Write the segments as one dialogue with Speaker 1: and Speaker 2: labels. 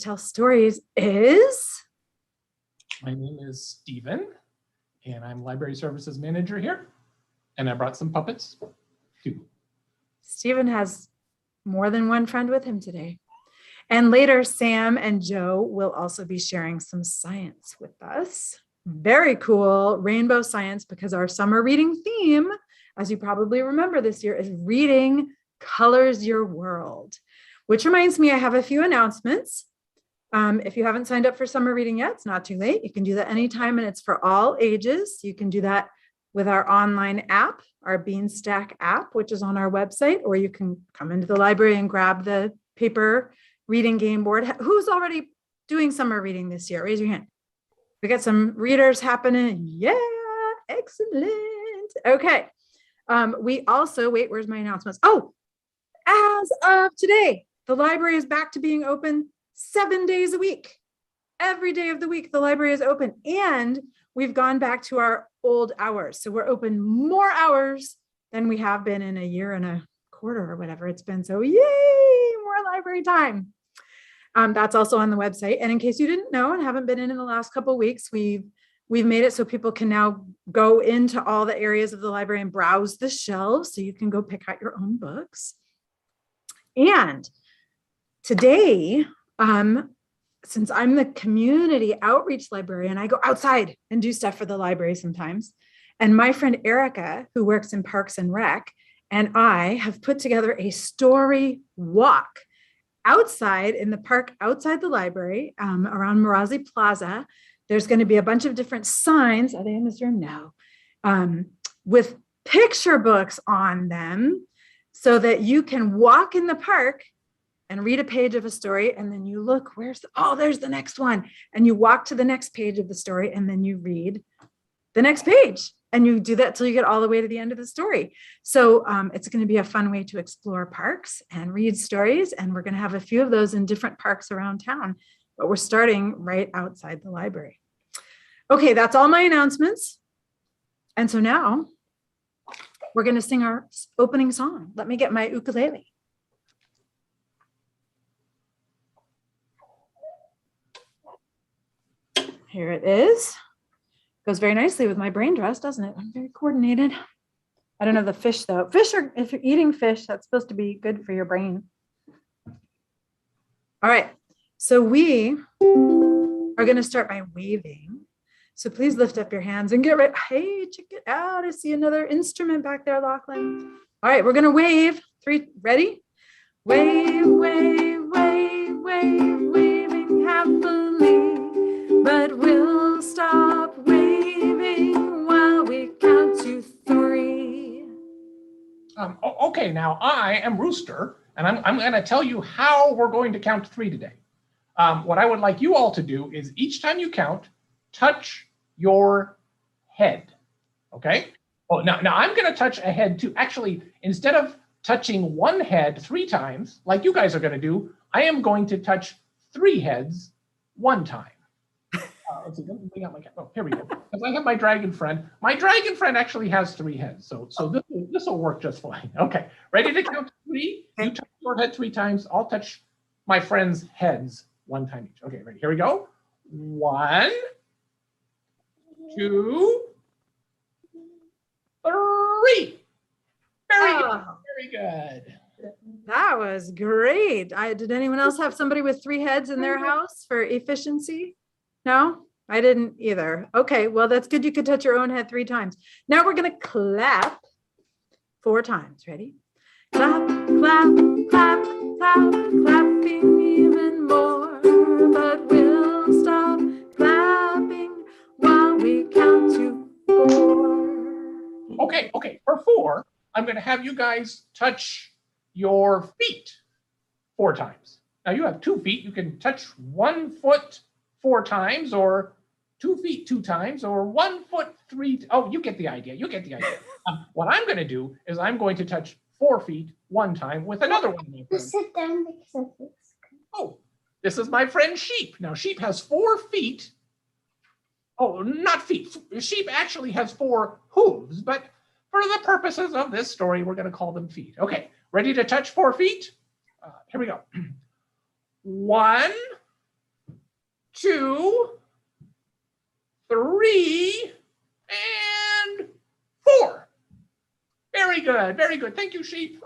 Speaker 1: Tell Stories is?
Speaker 2: My name is Stephen, and I'm Library Services Manager here. And I brought some puppets too.
Speaker 1: Stephen has more than one friend with him today. And later, Sam and Joe will also be sharing some science with us. Very cool, rainbow science, because our summer reading theme, as you probably remember this year, is Reading Colors Your World. Which reminds me, I have a few announcements. If you haven't signed up for summer reading yet, it's not too late. You can do that anytime, and it's for all ages. You can do that with our online app, our Beanstack app, which is on our website, or you can come into the library and grab the paper reading game board. Who's already doing summer reading this year? Raise your hand. We got some readers happening. Yeah, excellent. Okay. We also, wait, where's my announcements? Oh, as of today, the library is back to being open 7 days a week. Every day of the week, the library is open, and we've gone back to our old hours. So we're open more hours than we have been in a year and a quarter or whatever it's been. So yay, more library time. That's also on the website. And in case you didn't know and haven't been in the last couple of weeks, we've made it so people can now go into all the areas of the library and browse the shelves, so you can go pick out your own books. And today, since I'm the community outreach librarian, I go outside and do stuff for the library sometimes. And my friend Erica, who works in Parks and Rec, and I have put together a story walk outside in the park outside the library, around Marazi Plaza. There's going to be a bunch of different signs. Are they in this room? No. With picture books on them, so that you can walk in the park and read a page of a story, and then you look, there's the next one. And you walk to the next page of the story, and then you read the next page. And you do that till you get all the way to the end of the story. So it's going to be a fun way to explore parks and read stories. And we're going to have a few of those in different parks around town, but we're starting right outside the library. Okay, that's all my announcements. And so now we're going to sing our opening song. Let me get my ukulele. Here it is. Goes very nicely with my brain dress, doesn't it? I'm very coordinated. I don't know the fish though. Fish are, if you're eating fish, that's supposed to be good for your brain. All right, so we are going to start by waving. So please lift up your hands and get ready. Hey, check it out. I see another instrument back there, Lachlan. All right, we're going to wave. 3, ready? Wave, wave, wave, wave, waving happily, but we'll stop waving while we count to 3.
Speaker 2: Okay, now I am Rooster, and I'm going to tell you how we're going to count to 3 today. What I would like you all to do is each time you count, touch your head, okay? Oh, now I'm going to touch a head too. Actually, instead of touching one head 3 times, like you guys are going to do, I am going to touch 3 heads 1 time. Let's see, let me bring out my cat. Oh, here we go. Because I have my dragon friend. My dragon friend actually has 3 heads, so this will work just fine. Okay, ready to count to 3? You touch your head 3 times. I'll touch my friend's heads 1 time each. Okay, ready? Here we go. 1, 2, 3. Very good. Very good.
Speaker 1: That was great. Did anyone else have somebody with 3 heads in their house for efficiency? No, I didn't either. Okay, well, that's good. You could touch your own head 3 times. Now we're going to clap 4 times. Ready? Clap, clap, clap, clap, clapping even more, but we'll stop clapping while we count to 4.
Speaker 2: Okay, for 4, I'm going to have you guys touch your feet 4 times. Now you have 2 feet. You can touch 1 foot 4 times, or 2 feet 2 times, or 1 foot 3. Oh, you get the idea. You get the idea. What I'm going to do is I'm going to touch 4 feet 1 time with another one.
Speaker 3: Sit down because it's good.
Speaker 2: Oh, this is my friend Sheep. Now Sheep has 4 feet. Oh, not feet. Sheep actually has 4 hooves, but for the purposes of this story, we're going to call them feet. Okay, ready to touch 4 feet? Here we go. 1, 2, 3, and 4. Very good. Very good. Thank you, sheep.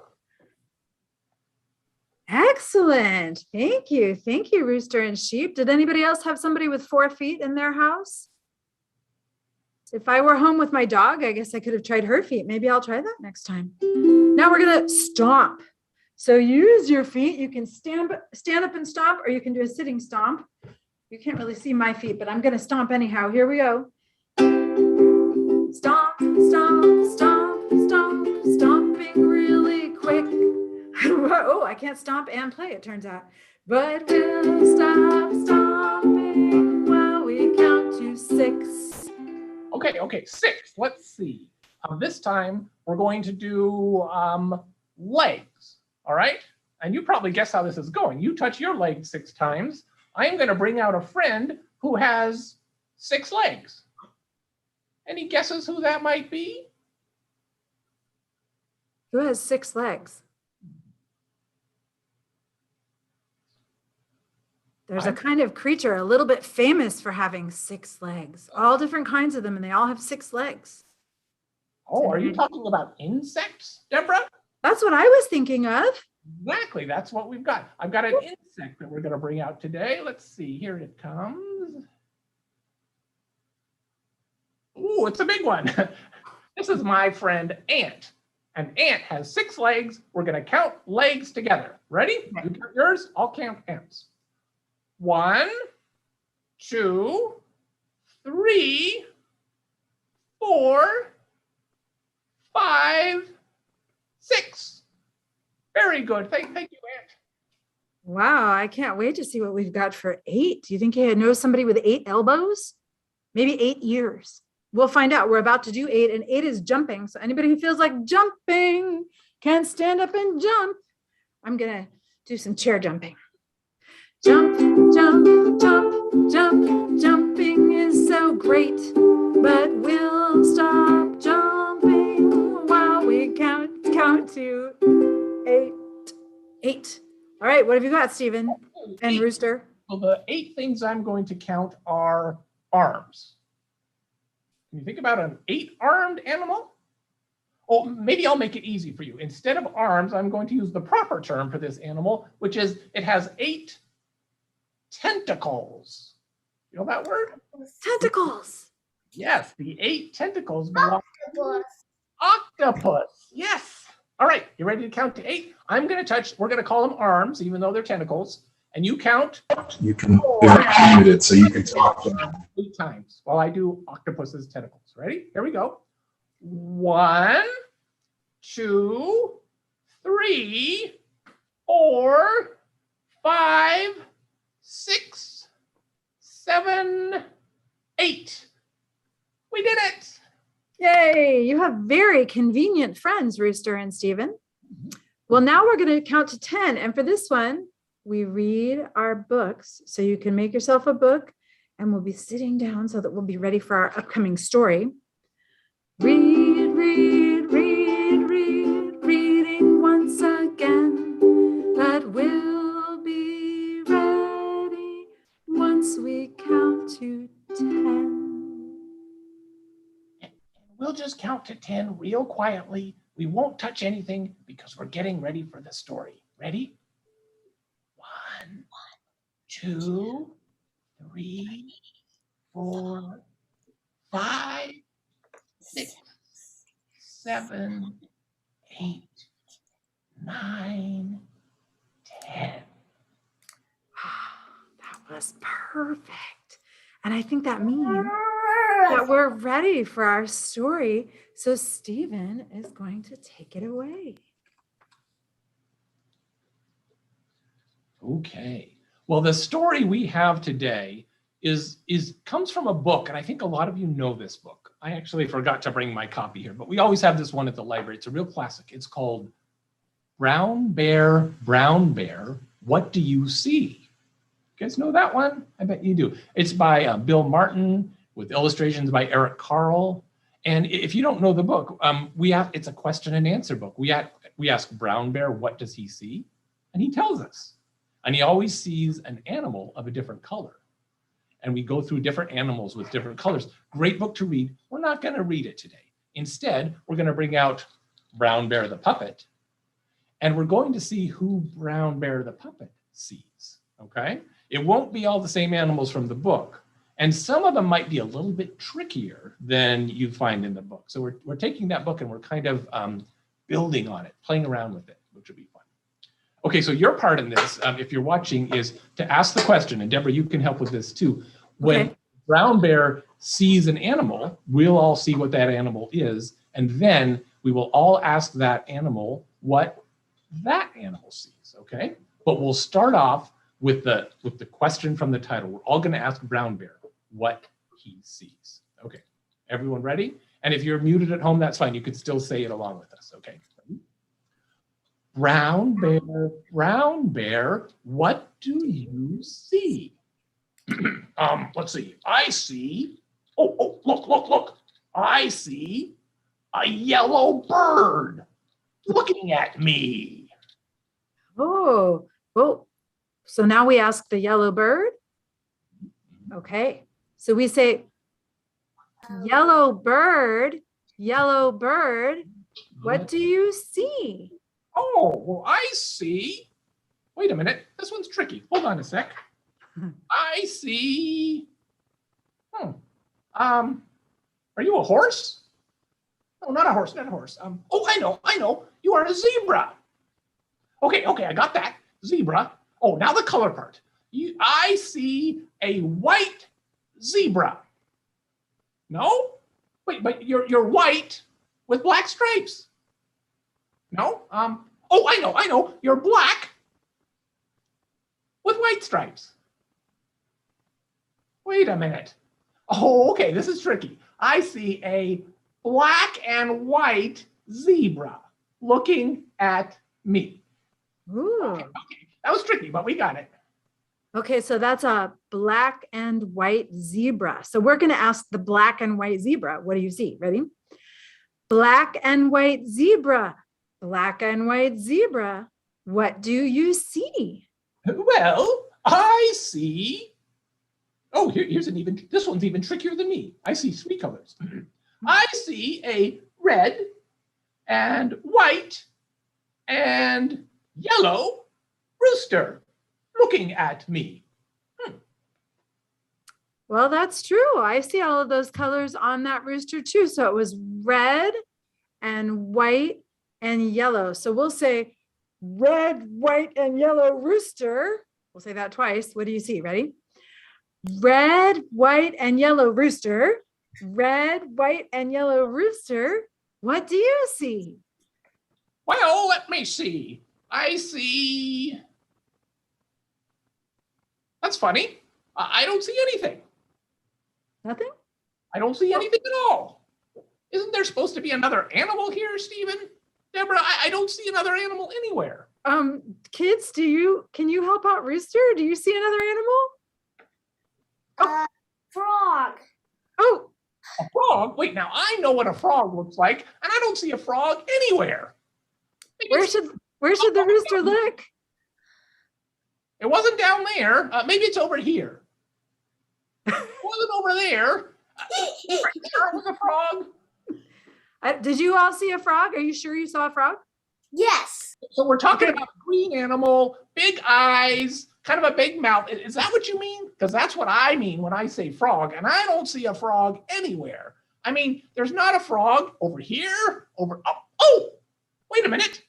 Speaker 1: Excellent. Thank you. Thank you, Rooster and Sheep. Did anybody else have somebody with 4 feet in their house? If I were home with my dog, I guess I could have tried her feet. Maybe I'll try that next time. Now we're going to stomp. So use your feet. You can stand up and stomp, or you can do a sitting stomp. You can't really see my feet, but I'm going to stomp anyhow. Here we go. Stomp, stomp, stomp, stomp, stomping really quick. Oh, I can't stomp and play, it turns out. But we'll stop stomping while we count to 6.
Speaker 2: Okay, 6. Let's see. This time we're going to do legs, all right? And you probably guess how this is going. You touch your leg 6 times. I'm going to bring out a friend who has 6 legs. Any guesses who that might be?
Speaker 1: Who has 6 legs? There's a kind of creature a little bit famous for having 6 legs, all different kinds of them, and they all have 6 legs.
Speaker 2: Oh, are you talking about insects, Deborah?
Speaker 1: That's what I was thinking of.
Speaker 2: Exactly, that's what we've got. I've got an insect that we're going to bring out today. Let's see, here it comes. Ooh, it's a big one. This is my friend Ant. An ant has 6 legs. We're going to count legs together. Ready? You count yours, I'll count ants. 1, 2, 3, 4, 5, 6. Very good. Thank you, Ant.
Speaker 1: Wow, I can't wait to see what we've got for 8. Do you think you know somebody with 8 elbows? Maybe 8 ears. We'll find out. We're about to do 8, and 8 is jumping. So anybody who feels like jumping can stand up and jump. I'm going to do some chair jumping. Jump, jump, jump, jump. Jumping is so great, but we'll stop jumping while we count to 8. 8. All right, what have you got, Stephen and Rooster?
Speaker 2: Well, the 8 things I'm going to count are arms. Can you think about an 8-armed animal? Oh, maybe I'll make it easy for you. Instead of arms, I'm going to use the proper term for this animal, which is it has 8 tentacles. You know that word?
Speaker 1: Tentacles.
Speaker 2: Yes, the 8 tentacles belong to octopus. Yes. All right, you ready to count to 8? I'm going to touch, we're going to call them arms, even though they're tentacles. And you count.
Speaker 4: You can, they're muted, so you can talk to them.
Speaker 2: 8 times while I do octopus's tentacles. Ready? Here we go. 1, 2, 3, 4, 5, 6, 7, 8. We did it.
Speaker 1: Yay, you have very convenient friends, Rooster and Stephen. Well, now we're going to count to 10. And for this one, we read our books. So you can make yourself a book, and we'll be sitting down so that we'll be ready for our upcoming story. Read, read, read, read, reading once again. That will be ready once we count to 10.
Speaker 2: We'll just count to 10 real quietly. We won't touch anything because we're getting ready for the story. Ready? 1, 2, 3, 4, 5, 6, 7, 8, 9, 10.
Speaker 1: That was perfect. And I think that means that we're ready for our story. So Stephen is going to take it away.
Speaker 2: Okay. Well, the story we have today comes from a book, and I think a lot of you know this book. I actually forgot to bring my copy here, but we always have this one at the library. It's a real classic. It's called Brown Bear, What Do You See? You guys know that one? I bet you do. It's by Bill Martin with illustrations by Eric Carle. And if you don't know the book, it's a question and answer book. We ask Brown Bear, what does he see? And he tells us. And he always sees an animal of a different color. and we go through different animals with different colors. Great book to read. We're not going to read it today. Instead, we're going to bring out Brown Bear the puppet, and we're going to see who Brown Bear the puppet sees, okay? It won't be all the same animals from the book, and some of them might be a little bit trickier than you find in the book. So we're taking that book and we're kind of building on it, playing around with it, which will be fun. Okay, so your part in this, if you're watching, is to ask the question, and Deborah, you can help with this too. When Brown Bear sees an animal, we'll all see what that animal is, and then we will all ask that animal what that animal sees, okay? But we'll start off with the question from the title. We're all going to ask Brown Bear what he sees. Okay, everyone ready? And if you're muted at home, that's fine. You could still say it along with us, okay? Brown Bear, what do you see? Let's see. I see, look. I see a yellow bird looking at me.
Speaker 1: Oh, so now we ask the yellow bird. Okay, so we say, yellow bird, what do you see?
Speaker 2: Oh, well, I see. Wait a minute. This one's tricky. Hold on a sec. I see. Are you a horse? No, not a horse. Oh, I know. You are a zebra. Okay, I got that. Zebra. Oh, now the color part. I see a white zebra. No? Wait, but you're white with black stripes. No? Oh, I know. You're black with white stripes. Wait a minute. Oh, okay, this is tricky. I see a black and white zebra looking at me.
Speaker 1: Ooh.
Speaker 2: Okay. That was tricky, but we got it.
Speaker 1: Okay, so that's a black and white zebra. So we're going to ask the black and white zebra. What do you see? Ready? Black and white zebra. Black and white zebra. What do you see?
Speaker 2: Well, I see. Oh, this one's even trickier than me. I see three colors. I see a red and white and yellow rooster looking at me.
Speaker 1: Well, that's true. I see all of those colors on that rooster too. So it was red and white and yellow. So we'll say red, white, and yellow rooster. We'll say that twice. What do you see? Ready? Red, white, and yellow rooster. Red, white, and yellow rooster. What do you see?
Speaker 2: Well, let me see. I see. That's funny. I don't see anything.
Speaker 1: Nothing?
Speaker 2: I don't see anything at all. Isn't there supposed to be another animal here, Stephen? Deborah, I don't see another animal anywhere.
Speaker 1: Kids, can you help out Rooster? Do you see another animal?
Speaker 3: Frog.
Speaker 1: Oh,
Speaker 2: A frog? Wait, now I know what a frog looks like, and I don't see a frog anywhere. Maybe
Speaker 1: where should the rooster look?
Speaker 2: It wasn't down there. Maybe it's over here. It wasn't over there. Right there was a frog.
Speaker 1: Did you all see a frog? Are you sure you saw a frog?
Speaker 3: Yes.
Speaker 2: So we're talking about a green animal, big eyes, kind of a big mouth. Is that what you mean? Because that's what I mean when I say frog, and I don't see a frog anywhere. I mean, there's not a frog over here, oh, wait a minute.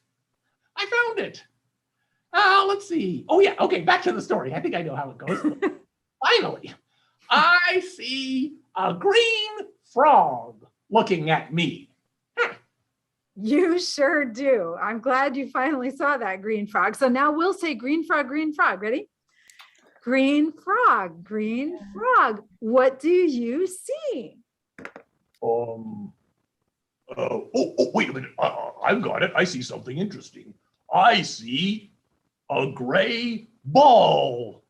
Speaker 2: I found it. Let's see. Oh yeah, okay, back to the story. I think I know how it goes. Finally, I see a green frog looking at me.
Speaker 1: You sure do. I'm glad you finally saw that green frog. So now we'll say green frog, green frog. Ready? Green frog, green frog. What do you see?
Speaker 2: Wait a minute. I've got it. I see something interesting. I see a gray ball.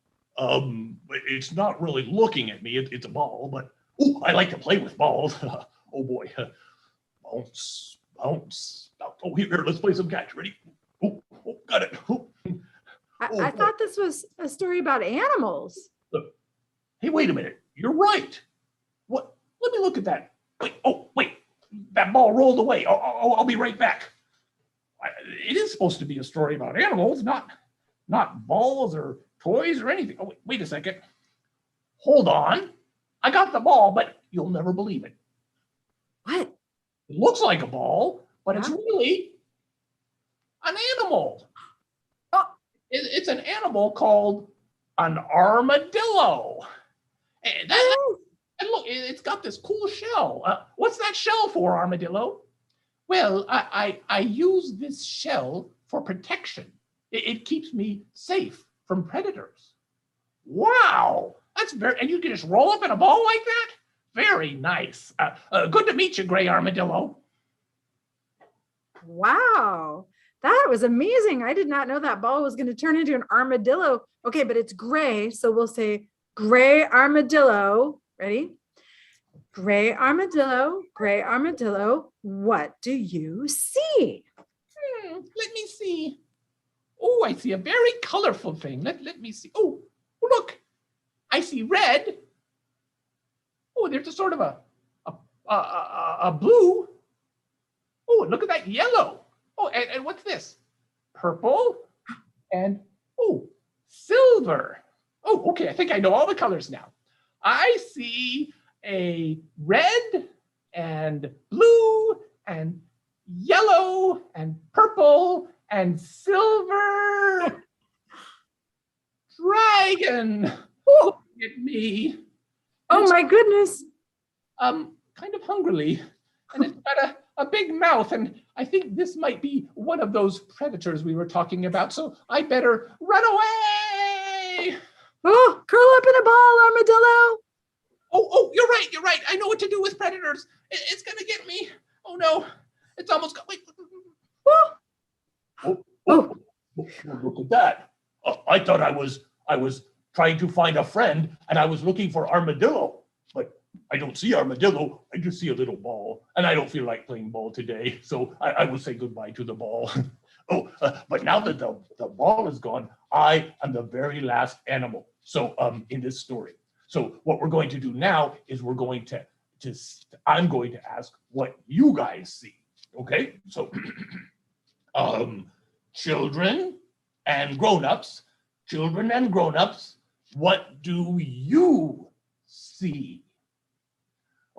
Speaker 2: It's not really looking at me. It's a ball, but I like to play with balls. Oh boy. Bounce. Oh, here, let's play some catch. Ready? Oh, got it.
Speaker 1: I thought this was a story about animals.
Speaker 2: Hey, wait a minute. You're right. What? Let me look at that. Wait. Oh, wait. That ball rolled away. I'll be right back. It is supposed to be a story about animals, not balls or toys or anything. Oh, wait a second. Hold on. I got the ball, but you'll never believe it.
Speaker 1: What?
Speaker 2: It looks like a ball, but it's really an animal.
Speaker 1: Oh.
Speaker 2: It's an animal called an armadillo. And look, it's got this cool shell. What's that shell for, armadillo? Well, I use this shell for protection. It keeps me safe from predators. Wow, that's and you can just roll up in a ball like that? Very nice. Good to meet you, Gray Armadillo.
Speaker 1: Wow, that was amazing. I did not know that ball was going to turn into an armadillo. Okay, but it's gray, so we'll say gray armadillo. Ready? Gray armadillo, what do you see?
Speaker 2: Let me see. Oh, I see a very colorful thing. Let me see. Oh, look, I see red. Oh, there's a sort of a blue. Oh, look at that yellow. Oh, and what's this? Purple and silver. Oh, okay, I think I know all the colors now. I see a red and blue and yellow and purple and silver dragon. Oh, look at me.
Speaker 1: Oh my goodness.
Speaker 2: Kind of hungrily. And it's got a big mouth, and I think this might be one of those predators we were talking about, so I better run away.
Speaker 1: Oh, curl up in a ball, armadillo.
Speaker 2: Oh, you're right. I know what to do with predators. It's gonna get me. Oh no, it's almost got, wait. Oh, look at that. I thought I was trying to find a friend, and I was looking for armadillo, but I don't see armadillo. I just see a little ball, and I don't feel like playing ball today, so I will say goodbye to the ball. But now that the ball is gone, I am the very last animal. So in this story. So what we're going to do now is I'm going to ask what you guys see. Okay, so children and grown-ups, what do you see?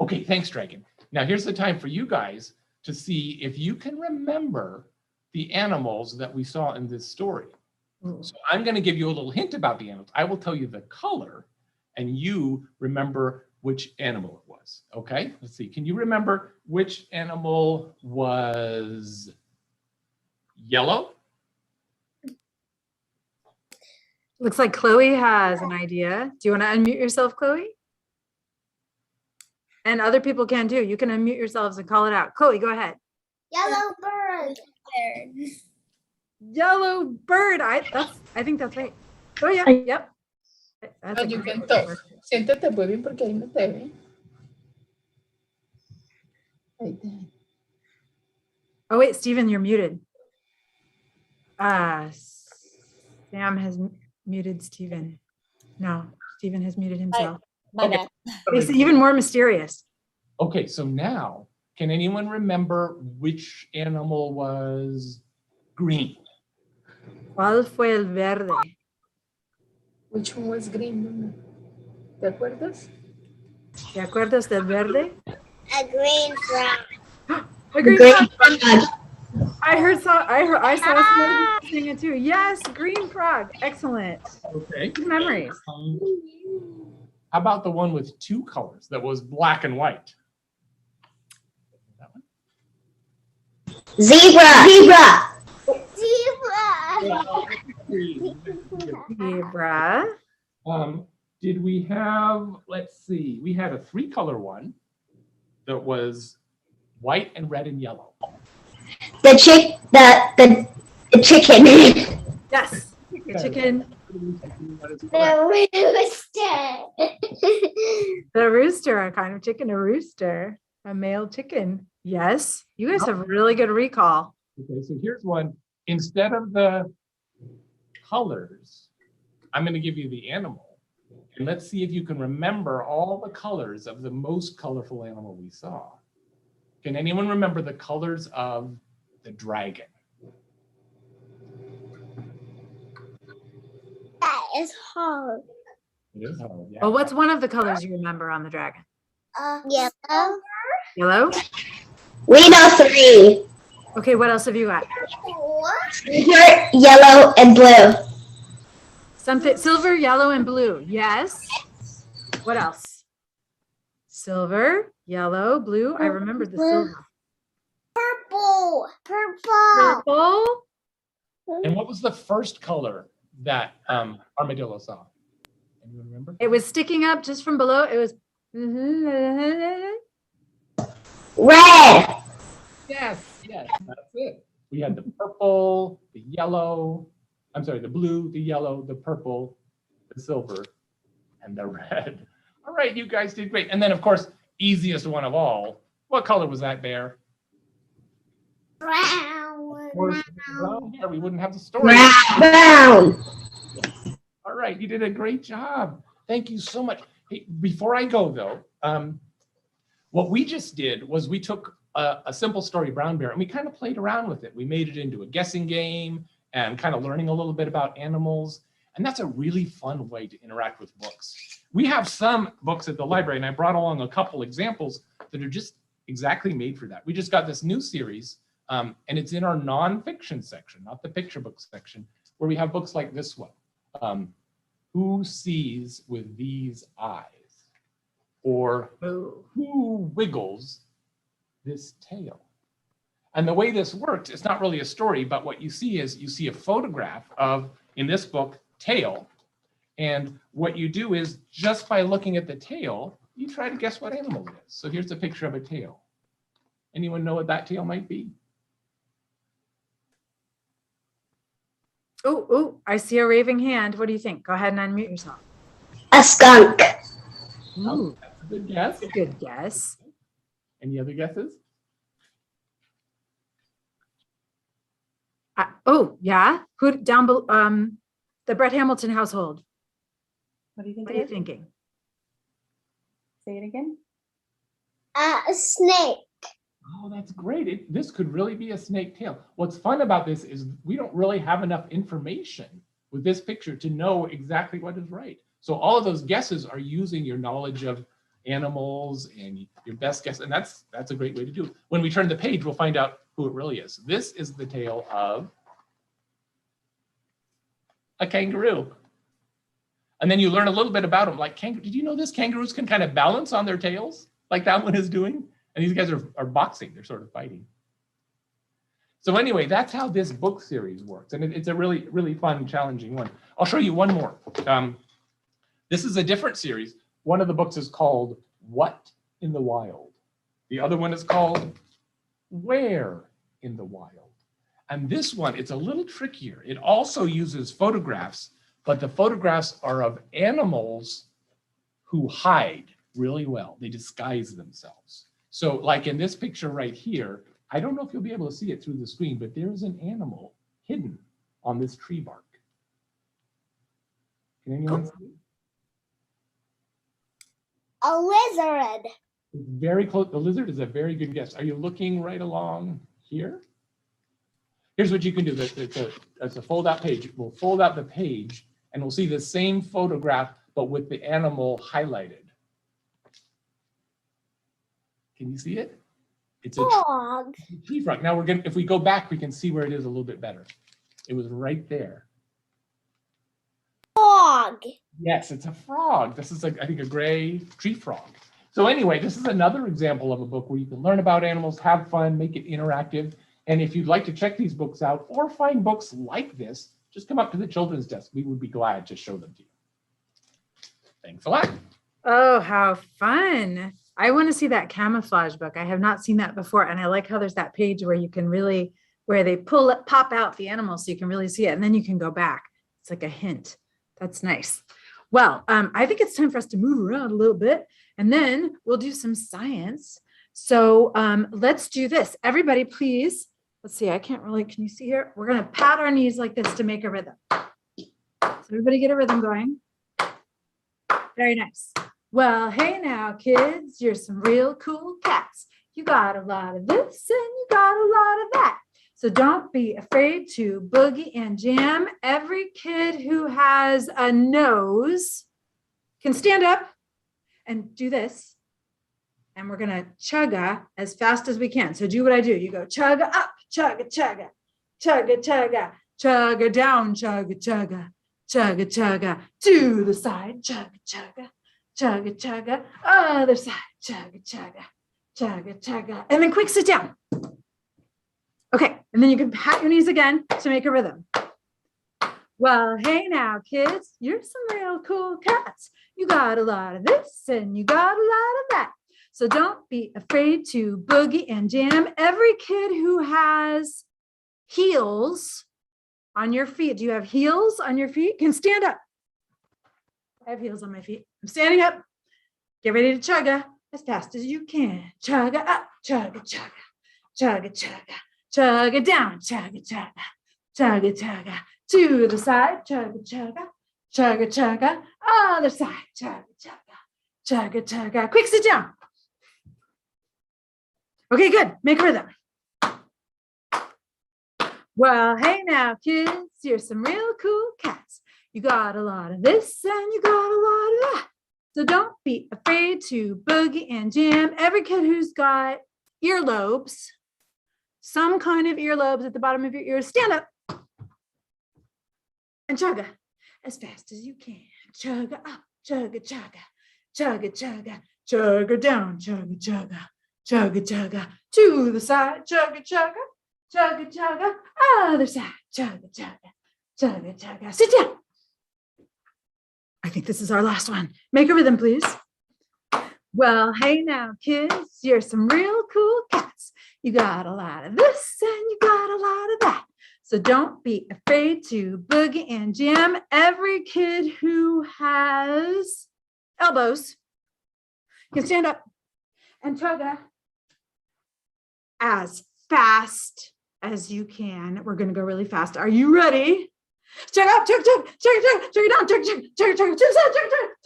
Speaker 2: Okay, thanks, Dragon. Now here's the time for you guys to see if you can remember the animals that we saw in this story. So I'm going to give you a little hint about the animals. I will tell you the color, and you remember which animal it was. Okay, let's see. Can you remember which animal was yellow?
Speaker 1: Looks like Chloe has an idea. Do you want to unmute yourself, Chloe? And other people can too. You can unmute yourselves and call it out. Chloe, go ahead.
Speaker 3: Yellow bird.
Speaker 1: Yellow bird. I think that's right. Oh yeah. Yep. That's
Speaker 5: You can talk. Siéntate muy bien porque ahí no te ve. Ahí te ve.
Speaker 1: Oh wait, Stephen, you're muted. Sam has muted Stephen. No, Stephen has muted himself.
Speaker 3: My bad.
Speaker 1: It's even more mysterious.
Speaker 2: Okay, so now, can anyone remember which animal was green?
Speaker 1: ¿Cuál fue el verde?
Speaker 5: Which one was green, Mama? ¿Te acuerdas?
Speaker 1: ¿Te acuerdas del verde?
Speaker 3: A green frog.
Speaker 1: A green frog. I saw somebody sing it too. Yes, green frog. Excellent.
Speaker 2: Okay.
Speaker 1: Good memories.
Speaker 2: How about the one with two colors that was black and white? That one?
Speaker 3: Zebra.
Speaker 1: Zebra.
Speaker 2: Did we have, let's see, we had a 3-color one that was white and red and yellow.
Speaker 3: The chicken.
Speaker 1: Yes. Chicken.
Speaker 3: The rooster.
Speaker 1: The rooster, a kind of chicken, a rooster, a male chicken. Yes. You guys have really good recall.
Speaker 2: Okay, so here's one. Instead of the colors, I'm going to give you the animal. And let's see if you can remember all the colors of the most colorful animal we saw. Can anyone remember the colors of the dragon?
Speaker 3: That is hard.
Speaker 2: It is hard, yeah.
Speaker 1: Well, what's one of the colors you remember on the dragon?
Speaker 3: Yellow.
Speaker 1: Yellow?
Speaker 3: We know 3.
Speaker 1: Okay, what else have you got?
Speaker 3: Silver, yellow, and blue.
Speaker 1: Something silver, yellow, and blue. Yes. What else? Silver, yellow, blue. I remember the silver.
Speaker 3: Purple.
Speaker 1: Purple.
Speaker 2: And what was the first color that armadillo saw? Anyone remember?
Speaker 1: It was sticking up just from below. It was.
Speaker 3: Red.
Speaker 2: Yes, that's it. We had the purple, the yellow, the blue, the yellow, the purple, the silver, and the red. All right, you guys did great. And then, of course, easiest one of all, what color was that bear?
Speaker 3: Brown.
Speaker 2: Of course, brown hair. We wouldn't have the story.
Speaker 3: Brown.
Speaker 2: All right, you did a great job. Thank you so much. Hey, before I go, though, what we just did was we took a simple story, Brown Bear, and we kind of played around with it. We made it into a guessing game and kind of learning a little bit about animals. And that's a really fun way to interact with books. We have some books at the library, and I brought along a couple examples that are just exactly made for that. We just got this new series, and it's in our nonfiction section, not the picture book section, where we have books like this one. Who sees with these eyes? Or who wiggles this tail? And the way this works, it's not really a story, but what you see is you see a photograph of, in this book, tail. And what you do is just by looking at the tail, you try to guess what animal it is. So here's a picture of a tail. Anyone know what that tail might be?
Speaker 1: Oh, I see a raving hand. What do you think? Go ahead and unmute yourself.
Speaker 3: A skunk.
Speaker 1: Ooh,
Speaker 2: That's a good guess.
Speaker 1: good guess.
Speaker 2: Any other guesses?
Speaker 1: Yeah. Who down below? The Brett Hamilton household.
Speaker 6: What do you think
Speaker 1: What
Speaker 6: it
Speaker 1: are you
Speaker 6: is?
Speaker 1: thinking?
Speaker 6: Say it again.
Speaker 3: A snake.
Speaker 2: Oh, that's great. This could really be a snake tail. What's fun about this is we don't really have enough information with this picture to know exactly what is right. So all of those guesses are using your knowledge of animals and your best guess. And that's a great way to do it. When we turn the page, we'll find out who it really is. This is the tail of a kangaroo. And then you learn a little bit about them. Like, did you know this? Kangaroos can kind of balance on their tails like that one is doing? And these guys are boxing. They're sort of fighting. So anyway, that's how this book series works. And it's a really, really fun, challenging one. I'll show you one more. This is a different series. One of the books is called What in the Wild? The other one is called Where in the Wild? And this one, it's a little trickier. It also uses photographs, but the photographs are of animals who hide really well. They disguise themselves. So like in this picture right here, I don't know if you'll be able to see it through the screen, but there's an animal hidden on this tree bark. Can anyone see it?
Speaker 3: A lizard.
Speaker 2: It's very close. The lizard is a very good guess. Are you looking right along here? Here's what you can do. It's a fold out page. We'll fold out the page and we'll see the same photograph, but with the animal highlighted. Can you see it? It's a
Speaker 3: Dog.
Speaker 2: tree frog. Now if we go back, we can see where it is a little bit better. It was right there.
Speaker 3: Dog.
Speaker 2: Yes, it's a frog. This is, I think, a gray tree frog. So anyway, this is another example of a book where you can learn about animals, have fun, make it interactive. And if you'd like to check these books out or find books like this, just come up to the children's desk. We would be glad to show them to you. Thanks a lot.
Speaker 1: Oh, how fun. I want to see that camouflage book. I have not seen that before. And I like how there's that page where you can really, where they pop out the animal so you can really see it. And then you can go back. It's like a hint. That's nice. Well, I think it's time for us to move around a little bit and then we'll do some science. So let's do this. Everybody, please. Let's see. I can't really, can you see here? We're going to pat our knees like this to make a rhythm. So everybody get a rhythm going. Very nice. Well, hey now, kids, you're some real cool cats. You got a lot of this and you got a lot of that. So don't be afraid to boogie and jam. Every kid who has a nose can stand up and do this. And we're gonna chugga as fast as we can. So do what I do. You go chugga up, chugga, chugga, chugga, chugga, chugga down, chugga, chugga, chugga, chugga, to the side, chugga, chugga, chugga, chugga, other side, chugga, chugga, chugga, chugga, and then quick sit down. Okay, and then you can pat your knees again to make a rhythm. Well, hey now, kids, you're some real cool cats. You got a lot of this and you got a lot of that. So don't be afraid to boogie and jam. Every kid who has heels on your feet, do you have heels on your feet? Can stand up. I have heels on my feet. I'm standing up. Get ready to chugga as fast as you can. Chugga up, chugga, chugga, chugga, chugga, chugga down, chugga, chugga, chugga, chugga, to the side, chugga, chugga, chugga, chugga, other side, chugga, chugga, chugga, chugga. Quick sit down. Okay, good. Make a rhythm. Well, hey now, kids, you're some real cool cats. You got a lot of this and you got a lot of that. So don't be afraid to boogie and jam. Every kid who's got earlobes, some kind of earlobes at the bottom of your ears, stand up and chugga as fast as you can. Chugga up, chugga, chugga, chugga, chugga, chugga down, chugga, chugga, chugga, chugga, to the side, chugga, chugga, chugga, chugga, other side, chugga, chugga, chugga, chugga. Sit down. I think this is our last one. Make a rhythm, please. Well, hey now, kids, you're some real cool cats. You got a lot of this and you got a lot of that. So don't be afraid to boogie and jam. Every kid who has elbows can stand up and chugga as fast as you can. We're going to go really fast. Are you ready? Chug up, chug, chug, chug, chug, chug down, chug, chug, chug, chug, chug, chug, chug,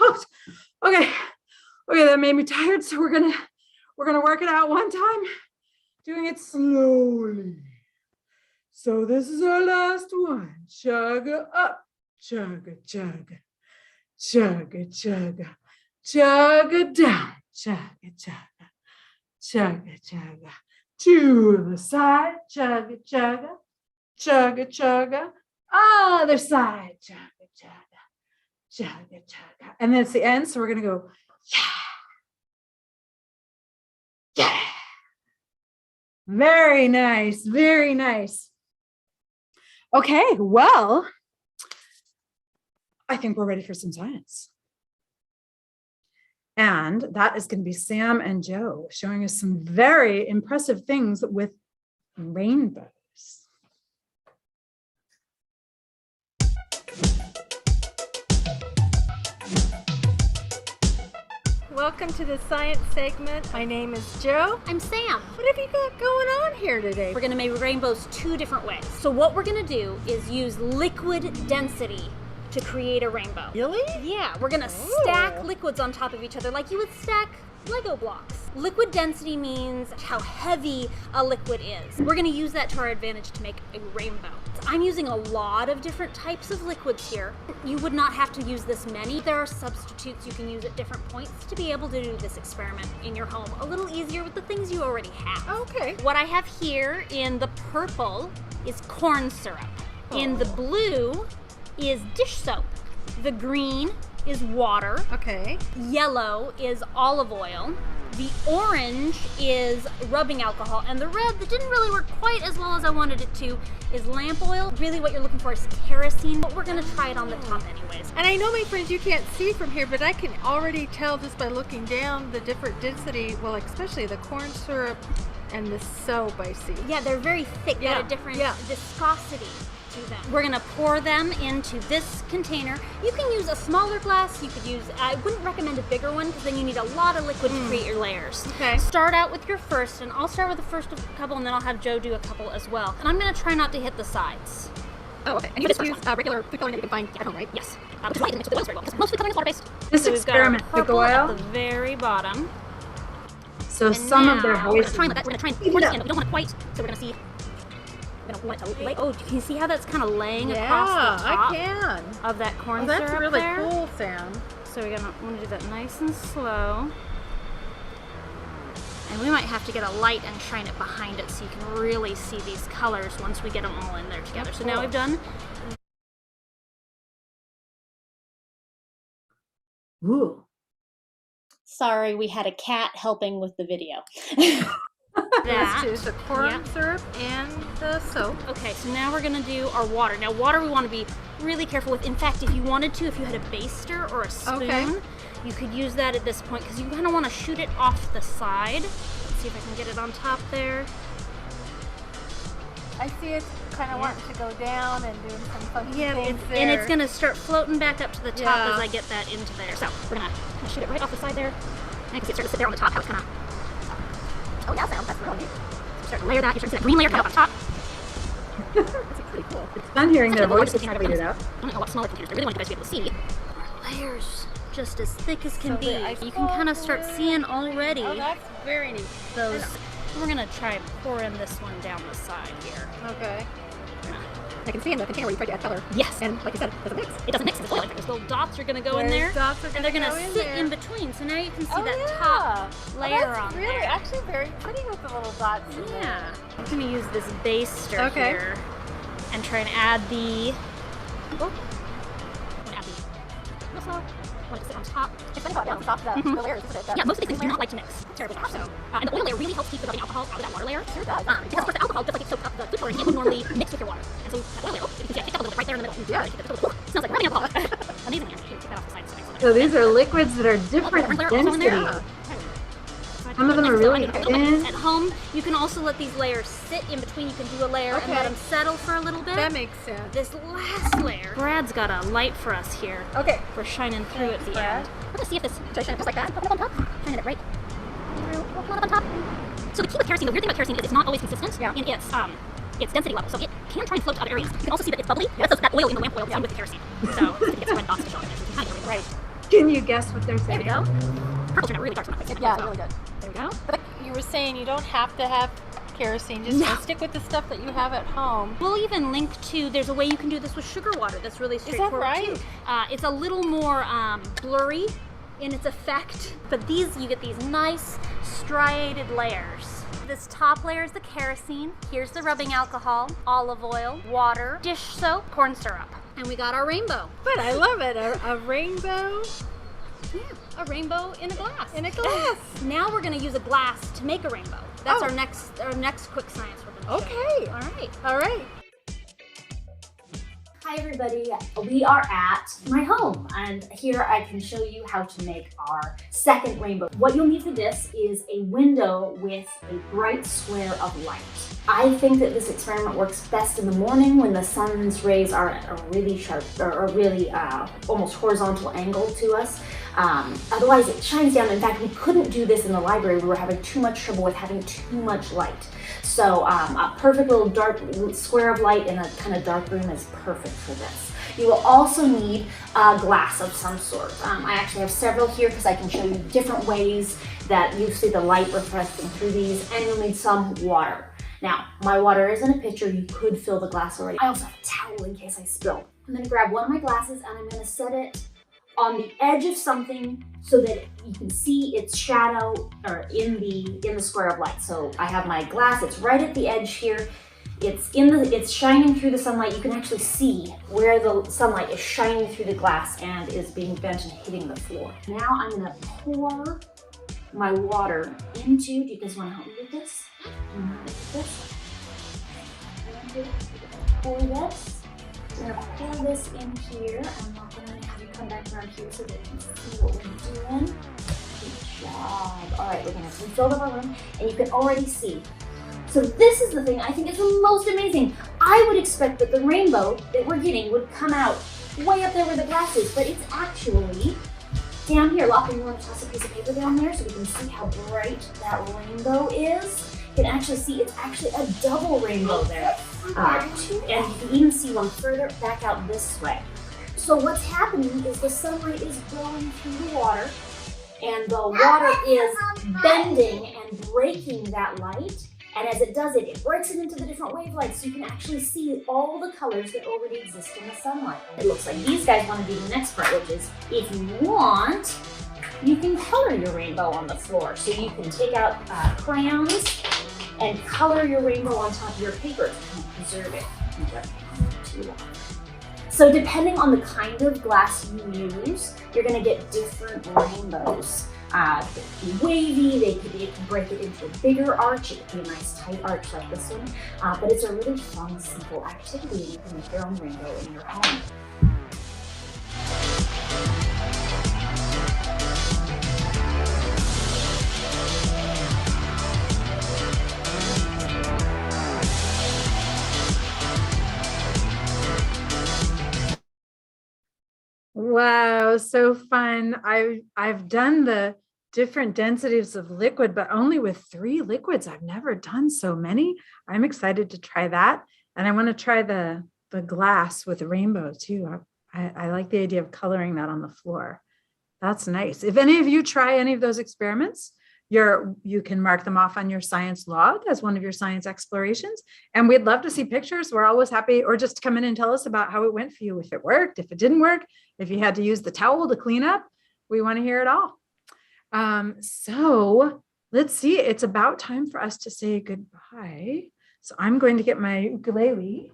Speaker 1: chug, okay, that made me tired, so we're gonna work it out one time, doing it slowly. So this is our last one. Chug up, chug, chug, chug, chug, chug down, chug, chug, chug, chug, to the side, chug, chug. Chugga, chugga, other side, chugga, chugga, chugga, chugga. And then it's the end, so we're going to go, yeah, yeah. Very nice, very nice. Okay, well, I think we're ready for some science. And that is going to be Sam and Joe showing us some very impressive things with rainbows.
Speaker 7: Welcome to the science segment. My name is Joe.
Speaker 8: I'm Sam.
Speaker 7: What have you got going on here today?
Speaker 8: We're going to make rainbows two different ways. So what we're going to do is use liquid density to create a rainbow.
Speaker 7: Really?
Speaker 8: Yeah, we're going to stack liquids on top of each other like you would stack Lego blocks. Liquid density means how heavy a liquid is. We're going to use that to our advantage to make a rainbow. I'm using a lot of different types of liquids here. You would not have to use this many. There are substitutes you can use at different points to be able to do this experiment in your home a little easier with the things you already have.
Speaker 7: Okay.
Speaker 8: What I have here in the purple is corn syrup. In the blue is dish soap. The green is water.
Speaker 7: Okay.
Speaker 8: Yellow is olive oil. The orange is rubbing alcohol. And the red, that didn't really work quite as well as I wanted it to, is lamp oil. Really what you're looking for is kerosene, but we're gonna try it on the top anyways.
Speaker 7: And I know, my friends, you can't see from here, but I can already tell just by looking down the different density, well, especially the corn syrup and the soap I see.
Speaker 8: Yeah, they're very thick, got a different viscosity to them. We're gonna pour them into this container. You can use a smaller glass, you could use, I wouldn't recommend a bigger one because then you need a lot of liquid to create your layers.
Speaker 7: Okay.
Speaker 8: Start out with your first, and I'll start with the first couple and then I'll have Joe do a couple as well. And I'm gonna try not to hit the sides.
Speaker 7: Oh, okay. And you just use regular food coloring that you can find at home, right?
Speaker 8: Yes. Which is why I didn't mix with the oils very well, because most food coloring is water-based.
Speaker 1: This
Speaker 8: So we've got our
Speaker 1: experiment took a
Speaker 8: purple at
Speaker 1: while.
Speaker 8: the very bottom.
Speaker 1: So
Speaker 8: And
Speaker 1: some of their
Speaker 8: now we're
Speaker 1: voices.
Speaker 8: gonna try and pour this in, but we don't want it quite, so we're gonna see. We're gonna want it to lay. Oh, can you see how that's kind of laying across the top
Speaker 7: I can.
Speaker 8: of that corn
Speaker 7: Well, that's
Speaker 8: syrup
Speaker 7: really
Speaker 8: there?
Speaker 7: cool, Sam.
Speaker 8: So we're gonna want to do that nice and slow. And we might have to get a light and shine it behind it so you can really see these colors once we get them all in there together. So now we've done
Speaker 1: Ooh.
Speaker 6: Sorry, we had a cat helping with the video.
Speaker 8: that.
Speaker 7: Let's choose the corn
Speaker 8: Yep.
Speaker 7: syrup and the soap.
Speaker 8: Okay, so now we're gonna do our water. Now water we want to be really careful with. In fact, if you wanted to, if you had a baster or a spoon,
Speaker 7: Okay.
Speaker 8: you could use that at this point because you kind of want to shoot it off the side. Let's see if I can get it on top there.
Speaker 7: I see it's kind of wanting to go down and doing some funky
Speaker 8: Yeah,
Speaker 7: things there.
Speaker 8: and it's gonna start floating back up to the top
Speaker 7: Yeah.
Speaker 8: as I get that into there. So we're gonna shoot it right off the side there. And you can see it start to sit there on the top. How it's gonna. Oh yeah, Sam, that's really neat. Start to layer that. You start to see that green layer come up on top. That's pretty cool.
Speaker 1: It's fun hearing their
Speaker 8: It's
Speaker 1: voices
Speaker 8: like
Speaker 1: figured out.
Speaker 8: I don't know what smaller computers. I really want you guys to be able to see. Our layers just as thick as can
Speaker 7: So
Speaker 8: be.
Speaker 7: the
Speaker 8: You can kind of start seeing already
Speaker 7: Oh, that's very neat.
Speaker 8: those. We're gonna try and pour in this one down the side here.
Speaker 7: Okay. I can see in the container where you tried to add color.
Speaker 8: Yes.
Speaker 7: And like you said, it doesn't mix.
Speaker 8: It doesn't mix. It's oil. Those little dots are gonna go in
Speaker 7: Those
Speaker 8: there.
Speaker 7: dots are
Speaker 8: And they're gonna
Speaker 7: go in
Speaker 8: sit
Speaker 7: there.
Speaker 8: in between. So now you can see
Speaker 7: Oh,
Speaker 8: that
Speaker 7: yeah.
Speaker 8: top
Speaker 7: Oh,
Speaker 8: layer
Speaker 7: that's
Speaker 8: on
Speaker 7: really
Speaker 8: there.
Speaker 7: actually very pretty with the little dots in there.
Speaker 8: Yeah. I'm gonna use this baster
Speaker 7: Okay.
Speaker 8: here and try and add the. Oh. I'm gonna add the. Real slow. I want it to sit on top.
Speaker 7: It's funny how it doesn't stop the layers, isn't it?
Speaker 8: Yeah, most of these things do not like to mix terribly much. So, and the oil layer really helps keep the rubbing alcohol out of that water layer.
Speaker 7: Sure does.
Speaker 8: Because of course the alcohol, just like it soaks up the food coloring, it would normally mix with your water. And so that oil layer, you can see I kicked up a little bit right there in the middle.
Speaker 7: Yeah.
Speaker 8: Smells like rubbing alcohol. Amazing. Yeah, take that off the side.
Speaker 1: So these are liquids that are different
Speaker 8: Different layer also in there.
Speaker 1: density. Some of them are really thin.
Speaker 8: At home, you can also let these layers sit in between. You can do a layer and let
Speaker 7: Okay.
Speaker 8: them settle for a little bit.
Speaker 7: That makes sense.
Speaker 8: This last layer, Brad's got a light for us here
Speaker 7: Okay.
Speaker 8: for shining through at the
Speaker 7: Brad.
Speaker 8: end. We're gonna see if this, should I shine it just like that? Put it on top, shining it right through, pull it up on top. So the key with kerosene, the weird thing about kerosene is it's not always consistent in its density level. So it can try and float to other areas. You can also see that it's bubbly. That's that oil in the lamp oil same with the kerosene. So it gets red dots to show up in there. So you can kind of
Speaker 7: Right.
Speaker 1: Can you guess what they're
Speaker 8: There
Speaker 1: saying?
Speaker 8: we go. Purple turned out really dark. So I'm not quite
Speaker 7: Yeah,
Speaker 8: so
Speaker 7: really good.
Speaker 8: there we go.
Speaker 7: But you were saying you don't have to have kerosene. Just stick with the stuff that you have at home.
Speaker 8: We'll even link to, there's a way you can do this with sugar water that's really straightforward
Speaker 7: right?
Speaker 8: too. It's a little more blurry in its effect, but these, you get these nice striated layers. This top layer is the kerosene. Here's the rubbing alcohol, olive oil, water, dish soap, corn syrup. And we got our rainbow.
Speaker 7: But I love it. A rainbow
Speaker 8: Yeah, a rainbow in a glass.
Speaker 7: in a glass.
Speaker 8: Now we're gonna use a glass to make a rainbow. That's
Speaker 7: Oh.
Speaker 8: our next quick science we're gonna show you.
Speaker 7: Okay.
Speaker 8: All right.
Speaker 7: All right.
Speaker 9: Hi everybody, we are at my home and here I can show you how to make our second rainbow. What you'll need for this is a window with a bright square of light. I think that this experiment works best in the morning when the sun's rays are at a really sharp or a really almost horizontal angle to us. Otherwise it shines down. In fact, we couldn't do this in the library. We were having too much trouble with having too much light. So a perfect little dark square of light in a kind of dark room is perfect for this. You will also need a glass of some sort. I actually have several here because I can show you different ways that you see the light reflecting through these, and you'll need some water. Now, my water is in a pitcher. You could fill the glass already. I also have a towel in case I spill. I'm gonna grab one of my glasses and I'm gonna set it on the edge of something so that you can see its shadow or in the square of light. So I have my glass, it's right at the edge here. It's shining through the sunlight. You can actually see where the sunlight is shining through the glass and is being bent and hitting the floor. Now I'm gonna pour my water into, do you guys wanna help me with this? Pour this. I'm gonna pour this in here. I'm not gonna have you come back around here so that you can see what we're doing. Good job. All right, we're gonna refill up our room, and you can already see. So this is the thing I think is the most amazing. I would expect that the rainbow that we're getting would come out way up there where the glass is, but it's actually down here. Lachlan, you want to toss a piece of paper down there so we can see how bright that rainbow is? can actually see it's actually a double rainbow there. And you can even see one further back out this way. So what's happening is the sunlight is going through the water, and the water is bending and breaking that light. And as it does it, it breaks it into the different wavelengths, so you can actually see all the colors that already exist in the sunlight. It looks like these guys want to do the next part, which is, if you want, you can color your rainbow on the floor. So you can take out crayons and color your rainbow on top of your paper to preserve it from getting too long. So depending on the kind of glass you use, you're going to get different rainbows. They could be wavy, they can break it into a bigger arch, it could be a nice tight arch like this one, but it's a really fun, simple activity, and you can make your own rainbow in your home.
Speaker 1: Wow, so fun. I've done the different densities of liquid, but only with 3 liquids. I've never done so many. I'm excited to try that. And I want to try the glass with the rainbow too. I like the idea of coloring that on the floor. That's nice. If any of you try any of those experiments, you can mark them off on your science log as one of your science explorations. And we'd love to see pictures. We're always happy, or just come in and tell us about how it went for you. If it worked, if it didn't work, if you had to use the towel to clean up, we want to hear it all. So let's see, it's about time for us to say goodbye. So I'm going to get my ukulele.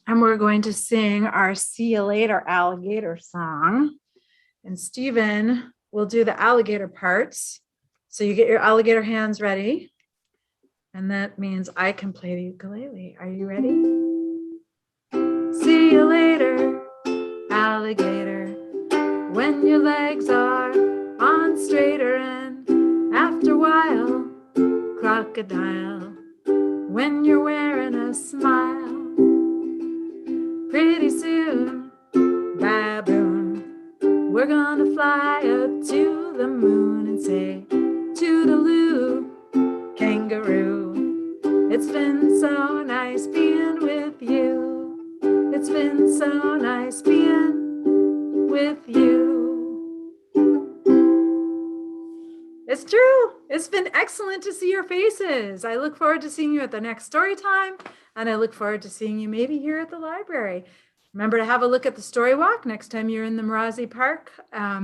Speaker 1: And we're going to sing our See You Later Alligator Song. And Stephen will do the alligator parts. So you get your alligator hands ready. And that means I can play the ukulele. Are you ready? See you later, alligator, when your legs are on straighter end. After a while, crocodile, when you're wearing a smile. Pretty soon, baboon, we're gonna fly up to the moon and say, toodaloo, kangaroo. It's been so nice being with you. It's been so nice being with you. It's true. It's been excellent to see your faces. I look forward to seeing you at the next story time. And I look forward to seeing you maybe here at the library. Remember to have a look at the story walk next time you're in the Marazi Park.